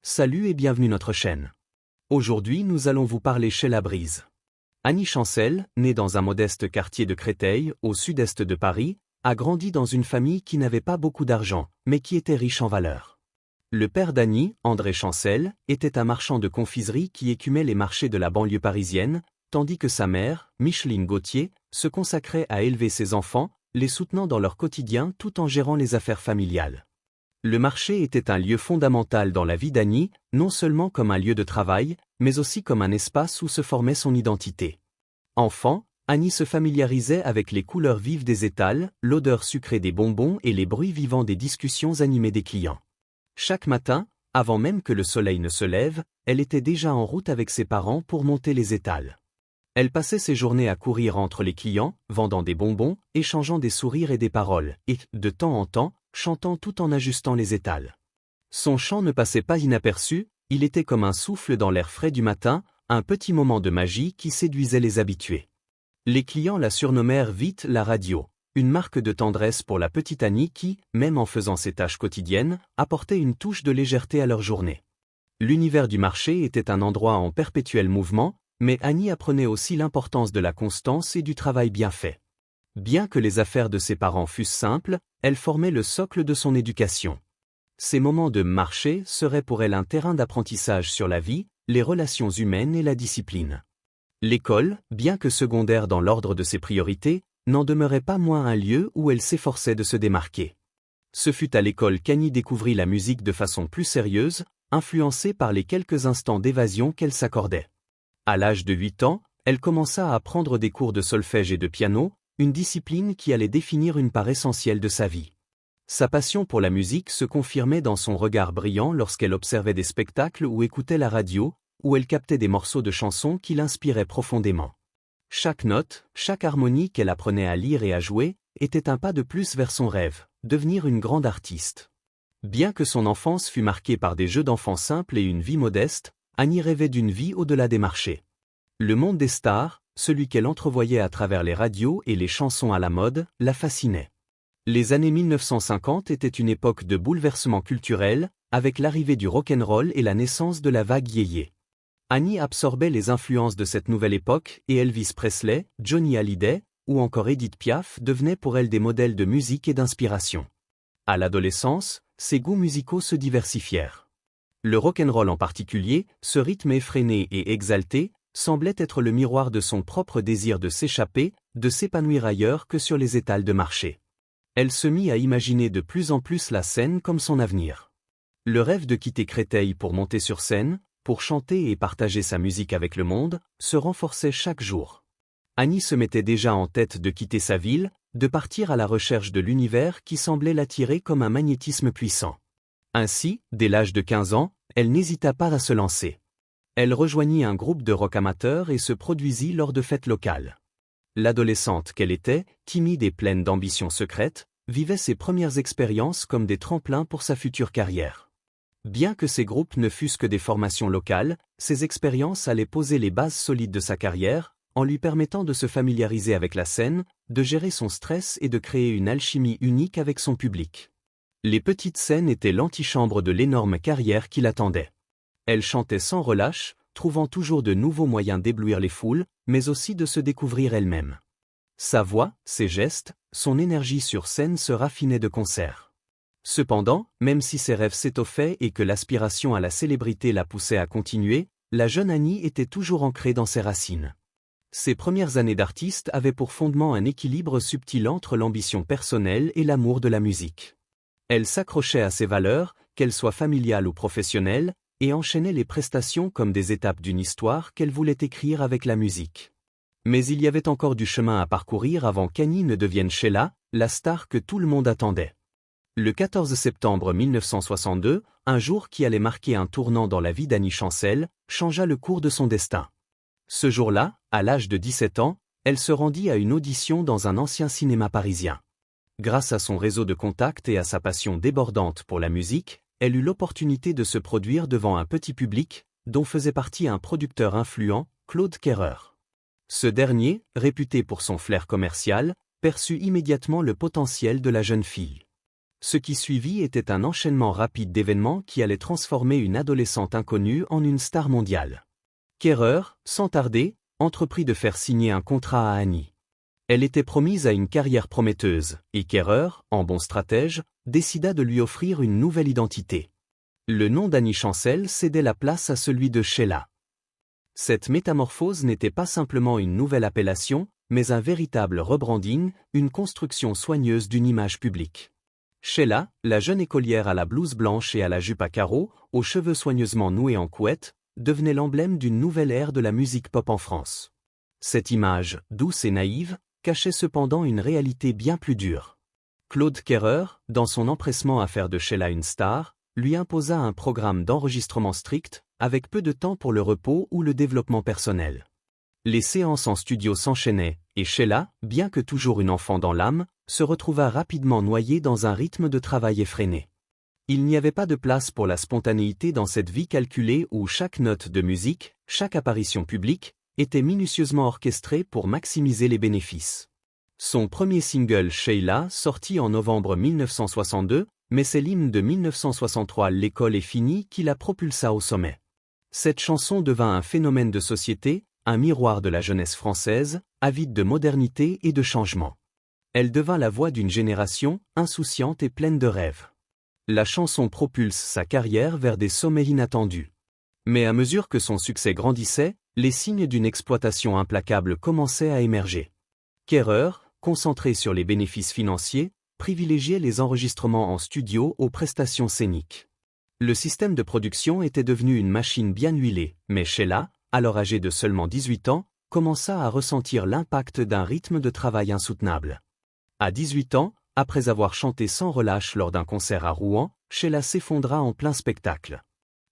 Salut et bienvenue notre chaîne. Aujourd'hui nous allons vous parler Sheila Breeze. Annie Chancel, née dans un modeste quartier de Créteil, au sud-est de Paris, a grandi dans une famille qui n'avait pas beaucoup d'argent, mais qui était riche en valeurs. Le père d'Annie, André Chancel, était un marchand de confiserie qui écumait les marchés de la banlieue parisienne, tandis que sa mère, Micheline Gauthier, se consacrait à élever ses enfants, les soutenant dans leur quotidien tout en gérant les affaires familiales. Le marché était un lieu fondamental dans la vie d'Annie, non seulement comme un lieu de travail, mais aussi comme un espace où se formait son identité. Enfant, Annie se familiarisait avec les couleurs vives des étals, l'odeur sucrée des bonbons et les bruits vivants des discussions animées des clients. Chaque matin, avant même que le soleil ne se lève, elle était déjà en route avec ses parents pour monter les étals. Elle passait ses journées à courir entre les clients, vendant des bonbons, échangeant des sourires et des paroles, et, de temps en temps, chantant tout en ajustant les étals. Son chant ne passait pas inaperçu, il était comme un souffle dans l'air frais du matin, un petit moment de magie qui séduisait les habitués. Les clients la surnommèrent vite la radio, une marque de tendresse pour la petite Annie qui, même en faisant ses tâches quotidiennes, apportait une touche de légèreté à leur journée. L'univers du marché était un endroit en perpétuel mouvement, mais Annie apprenait aussi l'importance de la constance et du travail bien fait. Bien que les affaires de ses parents fussent simples, elles formaient le socle de son éducation. Ces moments de marché seraient pour elle un terrain d'apprentissage sur la vie, les relations humaines et la discipline. L'école, bien que secondaire dans l'ordre de ses priorités, n'en demeurait pas moins un lieu où elle s'efforçait de se démarquer. Ce fut à l'école qu'Annie découvrit la musique de façon plus sérieuse, influencée par les quelques instants d'évasion qu'elle s'accordait. À l'âge de 8 ans, elle commença à prendre des cours de solfège et de piano, une discipline qui allait définir une part essentielle de sa vie. Sa passion pour la musique se confirmait dans son regard brillant lorsqu'elle observait des spectacles ou écoutait la radio, où elle captait des morceaux de chansons qui l'inspiraient profondément. Chaque note, chaque harmonie qu'elle apprenait à lire et à jouer, était un pas de plus vers son rêve, devenir une grande artiste. Bien que son enfance fût marquée par des jeux d'enfants simples et une vie modeste, Annie rêvait d'une vie au-delà des marchés. Le monde des stars, celui qu'elle entrevoyait à travers les radios et les chansons à la mode, la fascinait. Les années 1950 étaient une époque de bouleversement culturel, avec l'arrivée du rock'n'roll et la naissance de la vague yéyé. Annie absorbait les influences de cette nouvelle époque et Elvis Presley, Johnny Hallyday, ou encore Edith Piaf devenaient pour elle des modèles de musique et d'inspiration. À l'adolescence, ses goûts musicaux se diversifièrent. Le rock'n'roll en particulier, ce rythme effréné et exalté, semblait être le miroir de son propre désir de s'échapper, de s'épanouir ailleurs que sur les étals de marché. Elle se mit à imaginer de plus en plus la scène comme son avenir. Le rêve de quitter Créteil pour monter sur scène, pour chanter et partager sa musique avec le monde, se renforçait chaque jour. Annie se mettait déjà en tête de quitter sa ville, de partir à la recherche de l'univers qui semblait l'attirer comme un magnétisme puissant. Ainsi, dès l'âge de 15 ans, elle n'hésita pas à se lancer. Elle rejoignit un groupe de rock amateurs et se produisit lors de fêtes locales. L'adolescente qu'elle était, timide et pleine d'ambitions secrètes, vivait ses premières expériences comme des tremplins pour sa future carrière. Bien que ces groupes ne fussent que des formations locales, ces expériences allaient poser les bases solides de sa carrière, en lui permettant de se familiariser avec la scène, de gérer son stress et de créer une alchimie unique avec son public. Les petites scènes étaient l'antichambre de l'énorme carrière qui l'attendait. Elle chantait sans relâche, trouvant toujours de nouveaux moyens d'éblouir les foules, mais aussi de se découvrir elle-même. Sa voix, ses gestes, son énergie sur scène se raffinaient de concert. Cependant, même si ses rêves s'étoffaient et que l'aspiration à la célébrité la poussait à continuer, la jeune Annie était toujours ancrée dans ses racines. Ses premières années d'artiste avaient pour fondement un équilibre subtil entre l'ambition personnelle et l'amour de la musique. Elle s'accrochait à ses valeurs, qu'elles soient familiales ou professionnelles, et enchaînait les prestations comme des étapes d'une histoire qu'elle voulait écrire avec la musique. Mais il y avait encore du chemin à parcourir avant qu'Annie ne devienne Sheila, la star que tout le monde attendait. Le 14 septembre 1962, un jour qui allait marquer un tournant dans la vie d'Annie Chancel, changea le cours de son destin. Ce jour-là, à l'âge de 17 ans, elle se rendit à une audition dans un ancien cinéma parisien. Grâce à son réseau de contacts et à sa passion débordante pour la musique, elle eut l'opportunité de se produire devant un petit public, dont faisait partie un producteur influent, Claude Kerrer. Ce dernier, réputé pour son flair commercial, perçut immédiatement le potentiel de la jeune fille. Ce qui suivit était un enchaînement rapide d'événements qui allaient transformer une adolescente inconnue en une star mondiale. Kerrer, sans tarder, entreprit de faire signer un contrat à Annie. Elle était promise à une carrière prometteuse, et Kerrer, en bon stratège, décida de lui offrir une nouvelle identité. Le nom d'Annie Chancel cédait la place à celui de Sheila. Cette métamorphose n'était pas simplement une nouvelle appellation, mais un véritable rebranding, une construction soigneuse d'une image publique. Sheila, la jeune écolière à la blouse blanche et à la jupe à carreaux, aux cheveux soigneusement noués en couette, devenait l'emblème d'une nouvelle ère de la musique pop en France. Cette image, douce et naïve, cachait cependant une réalité bien plus dure. Claude Kerrer, dans son empressement à faire de Sheila une star, lui imposa un programme d'enregistrement strict, avec peu de temps pour le repos ou le développement personnel. Les séances en studio s'enchaînaient, et Sheila, bien que toujours une enfant dans l'âme, se retrouva rapidement noyée dans un rythme de travail effréné. Il n'y avait pas de place pour la spontanéité dans cette vie calculée où chaque note de musique, chaque apparition publique, était minutieusement orchestrée pour maximiser les bénéfices. Son premier single Sheila sortit en novembre 1962, mais c'est l'hymne de 1963 L'école est finie qui la propulsa au sommet. Cette chanson devint un phénomène de société, un miroir de la jeunesse française, avide de modernité et de changement. Elle devint la voix d'une génération, insouciante et pleine de rêves. La chanson propulse sa carrière vers des sommets inattendus. Mais à mesure que son succès grandissait, les signes d'une exploitation implacable commençaient à émerger. Kerrer, concentré sur les bénéfices financiers, privilégiait les enregistrements en studio aux prestations scéniques. Le système de production était devenu une machine bien huilée, mais Sheila, alors âgée de seulement 18 ans, commença à ressentir l'impact d'un rythme de travail insoutenable. À 18 ans, après avoir chanté sans relâche lors d'un concert à Rouen, Sheila s'effondra en plein spectacle.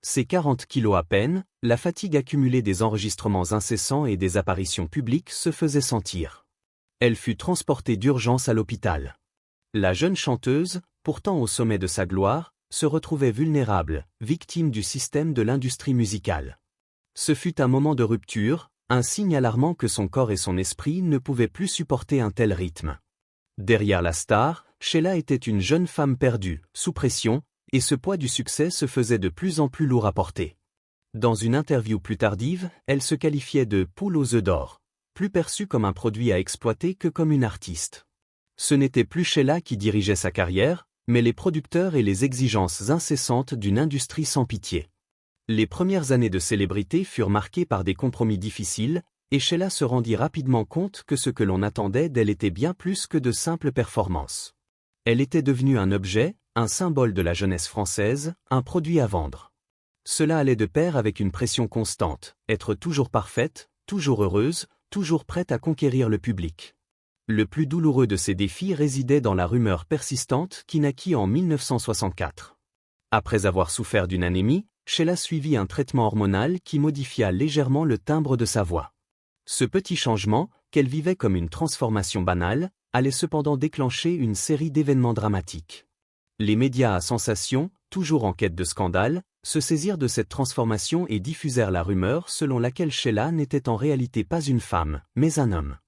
Ses 40 kilos à peine, la fatigue accumulée des enregistrements incessants et des apparitions publiques se faisait sentir. Elle fut transportée d'urgence à l'hôpital. La jeune chanteuse, pourtant au sommet de sa gloire, se retrouvait vulnérable, victime du système de l'industrie musicale. Ce fut un moment de rupture, un signe alarmant que son corps et son esprit ne pouvaient plus supporter un tel rythme. Derrière la star, Sheila était une jeune femme perdue, sous pression, et ce poids du succès se faisait de plus en plus lourd à porter. Dans une interview plus tardive, elle se qualifiait de « poule aux œufs d'or », plus perçue comme un produit à exploiter que comme une artiste. Ce n'était plus Sheila qui dirigeait sa carrière, mais les producteurs et les exigences incessantes d'une industrie sans pitié. Les premières années de célébrité furent marquées par des compromis difficiles, et Sheila se rendit rapidement compte que ce que l'on attendait d'elle était bien plus que de simples performances. Elle était devenue un objet, un symbole de la jeunesse française, un produit à vendre. Cela allait de pair avec une pression constante, être toujours parfaite, toujours heureuse, toujours prête à conquérir le public. Le plus douloureux de ces défis résidait dans la rumeur persistante qui naquit en 1964. Après avoir souffert d'une anémie, Sheila suivit un traitement hormonal qui modifia légèrement le timbre de sa voix. Ce petit changement, qu'elle vivait comme une transformation banale, allait cependant déclencher une série d'événements dramatiques. Les médias à sensation, toujours en quête de scandale, se saisirent de cette transformation et diffusèrent la rumeur selon laquelle Sheila n'était en réalité pas une femme, mais un homme.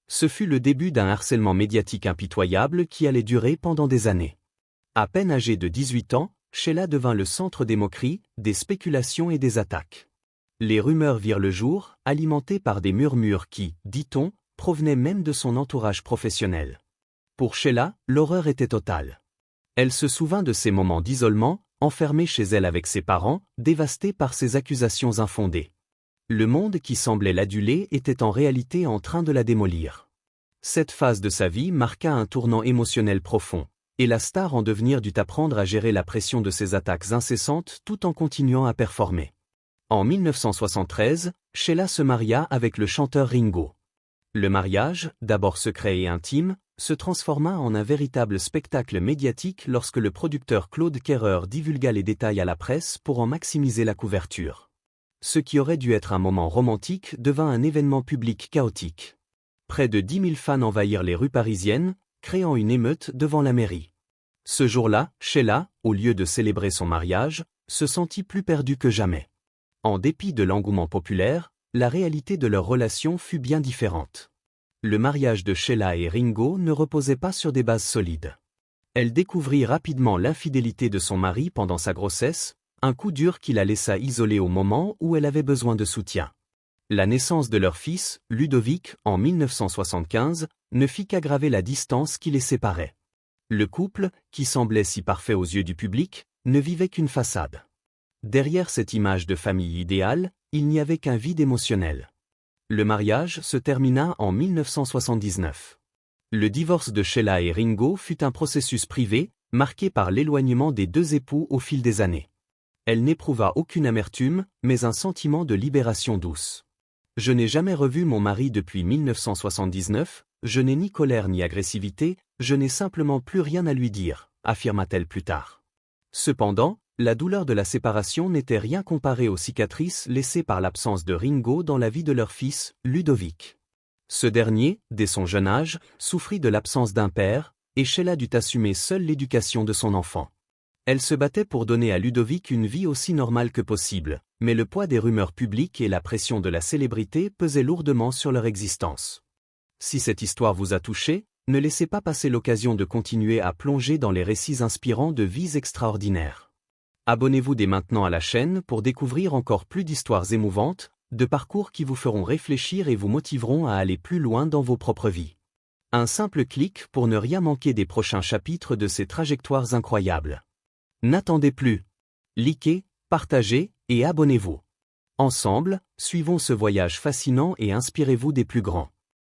Ce fut le début d'un harcèlement médiatique impitoyable qui allait durer pendant des années. À peine âgée de 18 ans, Sheila devint le centre des moqueries, des spéculations et des attaques. Les rumeurs virent le jour, alimentées par des murmures qui, dit-on, provenaient même de son entourage professionnel. Pour Sheila, l'horreur était totale. Elle se souvint de ces moments d'isolement, enfermée chez elle avec ses parents, dévastée par ces accusations infondées. Le monde qui semblait l'aduler était en réalité en train de la démolir. Cette phase de sa vie marqua un tournant émotionnel profond, et la star en devenir dut apprendre à gérer la pression de ces attaques incessantes tout en continuant à performer. En 1973, Sheila se maria avec le chanteur Ringo. Le mariage, d'abord secret et intime, se transforma en un véritable spectacle médiatique lorsque le producteur Claude Kerrer divulgua les détails à la presse pour en maximiser la couverture. Ce qui aurait dû être un moment romantique devint un événement public chaotique. Près de 10 000 fans envahirent les rues parisiennes, créant une émeute devant la mairie. Ce jour-là, Sheila, au lieu de célébrer son mariage, se sentit plus perdue que jamais. En dépit de l'engouement populaire, la réalité de leur relation fut bien différente. Le mariage de Sheila et Ringo ne reposait pas sur des bases solides. Elle découvrit rapidement l'infidélité de son mari pendant sa grossesse, un coup dur qui la laissa isolée au moment où elle avait besoin de soutien. La naissance de leur fils, Ludovic, en 1975, ne fit qu'aggraver la distance qui les séparait. Le couple, qui semblait si parfait aux yeux du public, ne vivait qu'une façade. Derrière cette image de famille idéale, il n'y avait qu'un vide émotionnel. Le mariage se termina en 1979. Le divorce de Sheila et Ringo fut un processus privé, marqué par l'éloignement des deux époux au fil des années. Elle n'éprouva aucune amertume, mais un sentiment de libération douce. « Je n'ai jamais revu mon mari depuis 1979, je n'ai ni colère ni agressivité, je n'ai simplement plus rien à lui dire », affirma-t-elle plus tard. Cependant, la douleur de la séparation n'était rien comparée aux cicatrices laissées par l'absence de Ringo dans la vie de leur fils, Ludovic. Ce dernier, dès son jeune âge, souffrit de l'absence d'un père, et Sheila dut assumer seule l'éducation de son enfant. Elle se battait pour donner à Ludovic une vie aussi normale que possible, mais le poids des rumeurs publiques et la pression de la célébrité pesaient lourdement sur leur existence. Si cette histoire vous a touché, ne laissez pas passer l'occasion de continuer à plonger dans les récits inspirants de vies extraordinaires. Abonnez-vous dès maintenant à la chaîne pour découvrir encore plus d'histoires émouvantes, de parcours qui vous feront réfléchir et vous motiveront à aller plus loin dans vos propres vies. Un simple clic pour ne rien manquer des prochains chapitres de ces trajectoires incroyables. N'attendez plus. Likez, partagez et abonnez-vous. Ensemble, suivons ce voyage fascinant et inspirez-vous des plus grands.